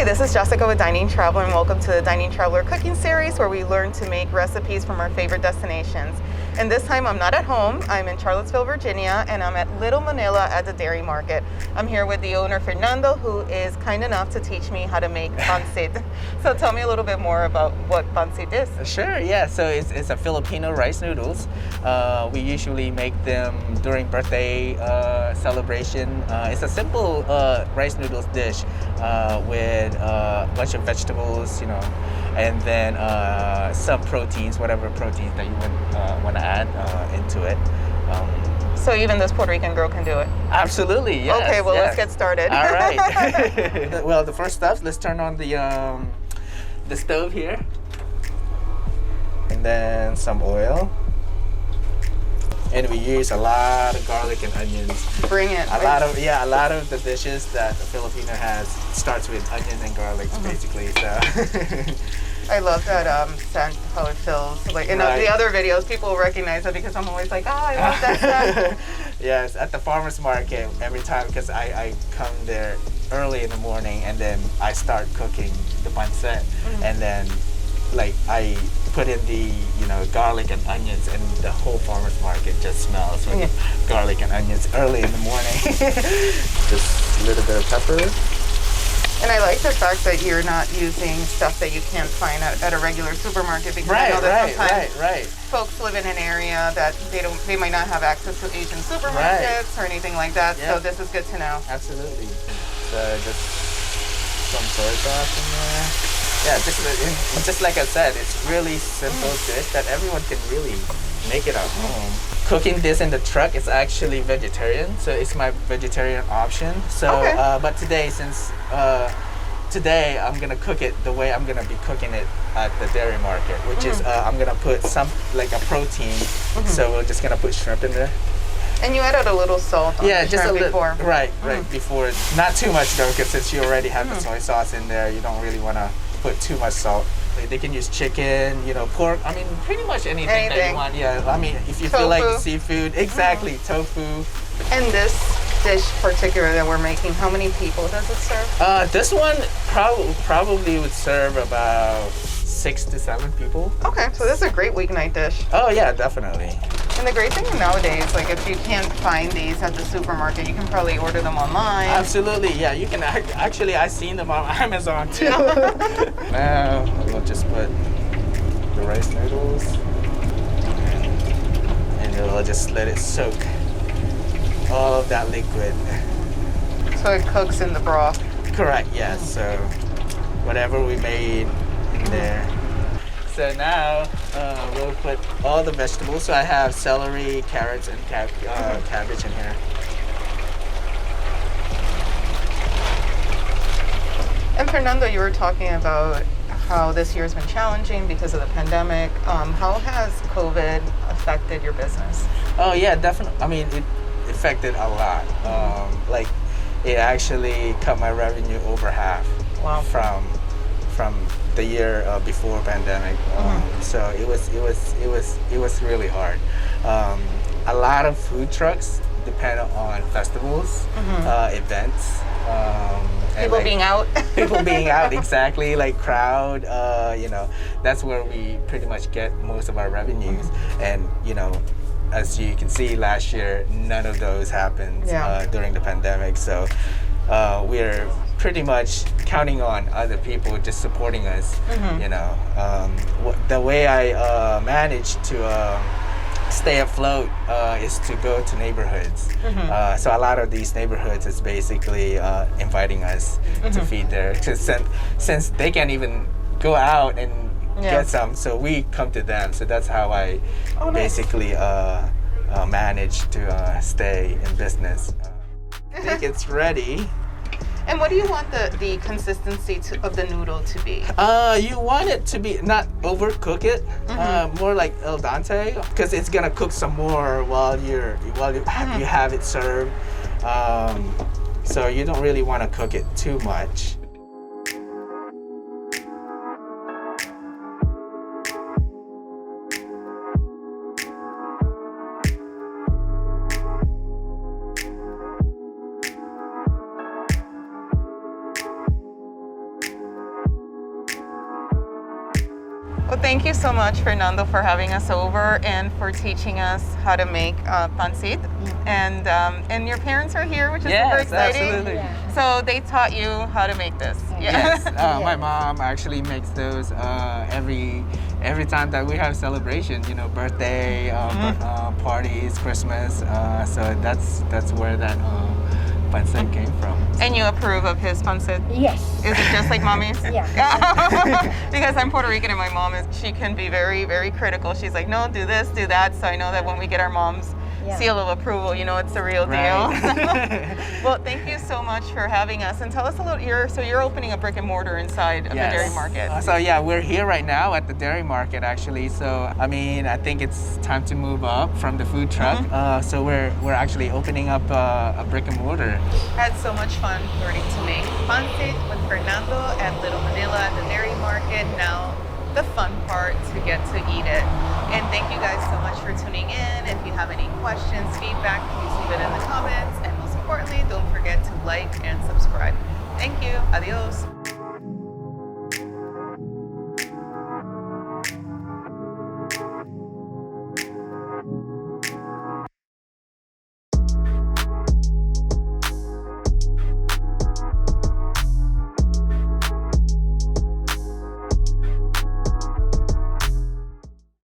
Hi, this is Jessica with Dining Traveler, and welcome to the Dining Traveler cooking series where we learn to make recipes from our favorite destinations. And this time I'm not at home, I'm in Charlottesville, Virginia, and I'm at Little Manila at the Dairy Market. I'm here with the owner, Fernando, who is kind enough to teach me how to make pancit. So tell me a little bit more about what pancit is. Sure, yeah. So it's a Filipino rice noodles. We usually make them during birthday celebration. It's a simple rice noodles dish with a bunch of vegetables, and then some proteins, whatever proteins that you want to add into it. So even this Puerto Rican girl can do it? Absolutely, yes. Okay, well, yes. let's get started. All right. Well, the first stuff, let's turn on the stove here. And then some oil. And we use a lot of garlic and onions. Bring it. A lot of the dishes that the Filipino has starts with onions and garlic, basically. So I love that scent, how it fills. Like in the other videos, people will recognize it because I'm always like, I love that scent. Yes, at the farmer's market every time, because I come there early in the morning and then I start cooking the pancit, and then I put in the garlic and onions, and the whole farmer's market just smells with garlic and onions early in the morning. Just a little bit of pepper. And I like the fact that you're not using stuff that you can't find at a regular supermarket, because I know that sometimes folks live in an area that they might not have access to Asian supermarkets or anything like that. Yep. So this is good to know. Absolutely. So just some soy sauce in there. Yeah, just like I said, it's really simple dish that everyone can really make it at home. Cooking this in the truck is actually vegetarian, so it's my vegetarian option. So, but today, today I'm gonna cook it the way I'm gonna be cooking it at the dairy market, which is I'm gonna put some a protein. So we're just gonna put shrimp in there. And you added a little salt on the shrimp before. Right, before. Not too much though, because since you already have the soy sauce in there, you don't really want to put too much salt. They can use chicken, pork. I mean, pretty much anything that you want. Yeah, I mean, if you feel like seafood, exactly, tofu. And this dish particular that we're making, how many people does it serve? This one probably would serve about 6 to 7 people. Okay, so this is a great weeknight dish. Oh yeah, definitely. And the great thing nowadays, if you can't find these at the supermarket, you can probably order them online. Absolutely, yeah. You can actually, I've seen them on Amazon too. Now we'll just put the rice noodles, and we'll just let it soak all of that liquid. So it cooks in the broth. Correct. Yes. So whatever we made in there. So now we'll put all the vegetables. So I have celery, carrots, and cabbage in here. And Fernando, you were talking about how this year's been challenging because of the pandemic. How has COVID affected your business? Oh yeah, definitely. I mean, it affected a lot. It actually cut my revenue over half. Wow. From the year before pandemic. So it was really hard. A lot of food trucks depend on festivals, events. People being out. People being out, exactly, like crowd, that's where we pretty much get most of our revenues. And, as you can see, last year, none of those happened during the pandemic. So we're pretty much counting on other people just supporting us. The way I managed to stay afloat is to go to neighborhoods. So a lot of these neighborhoods is basically inviting us to feed there. Since they can't even go out and get some, so we come to them. So that's how I basically managed to stay in business. I think it's ready. And what do you want the consistency of the noodle to be? You want it to be not overcook it, more like al dente, because it's gonna cook some more while you have it served. So you don't really want to cook it too much. thank you so much, Fernando, for having us over and for teaching us how to make pancit. And your parents are here, which is super Yes, exciting. absolutely. Yeah. So they taught you how to make this. Yes, Yeah. my mom actually makes those every time that we have celebration. You know, birthday parties, Christmas. So that's where that pancit came from. And you approve of his pancit? Yes. Is it just like mommy's? Yeah. Because I'm Puerto Rican and my mom she can be very, very critical. She's like, no, do this, do that. So I know that when we get our mom's Yeah. seal of approval, you know it's the real deal. Right. Well, thank you so much for having us. And tell us a little, you're opening a brick and mortar inside of the dairy market. So yeah, we're here right now at the dairy market actually. So I mean, I think it's time to move up from the food truck. So we're actually opening up a brick and mortar. Had so much fun learning to make pancit with Fernando at Little Manila at the dairy market. Now the fun part to get to eat it. And thank you guys so much for tuning in. If you have any questions, feedback, please leave it in the comments. And most importantly, don't forget to like and subscribe. Thank you. Adios.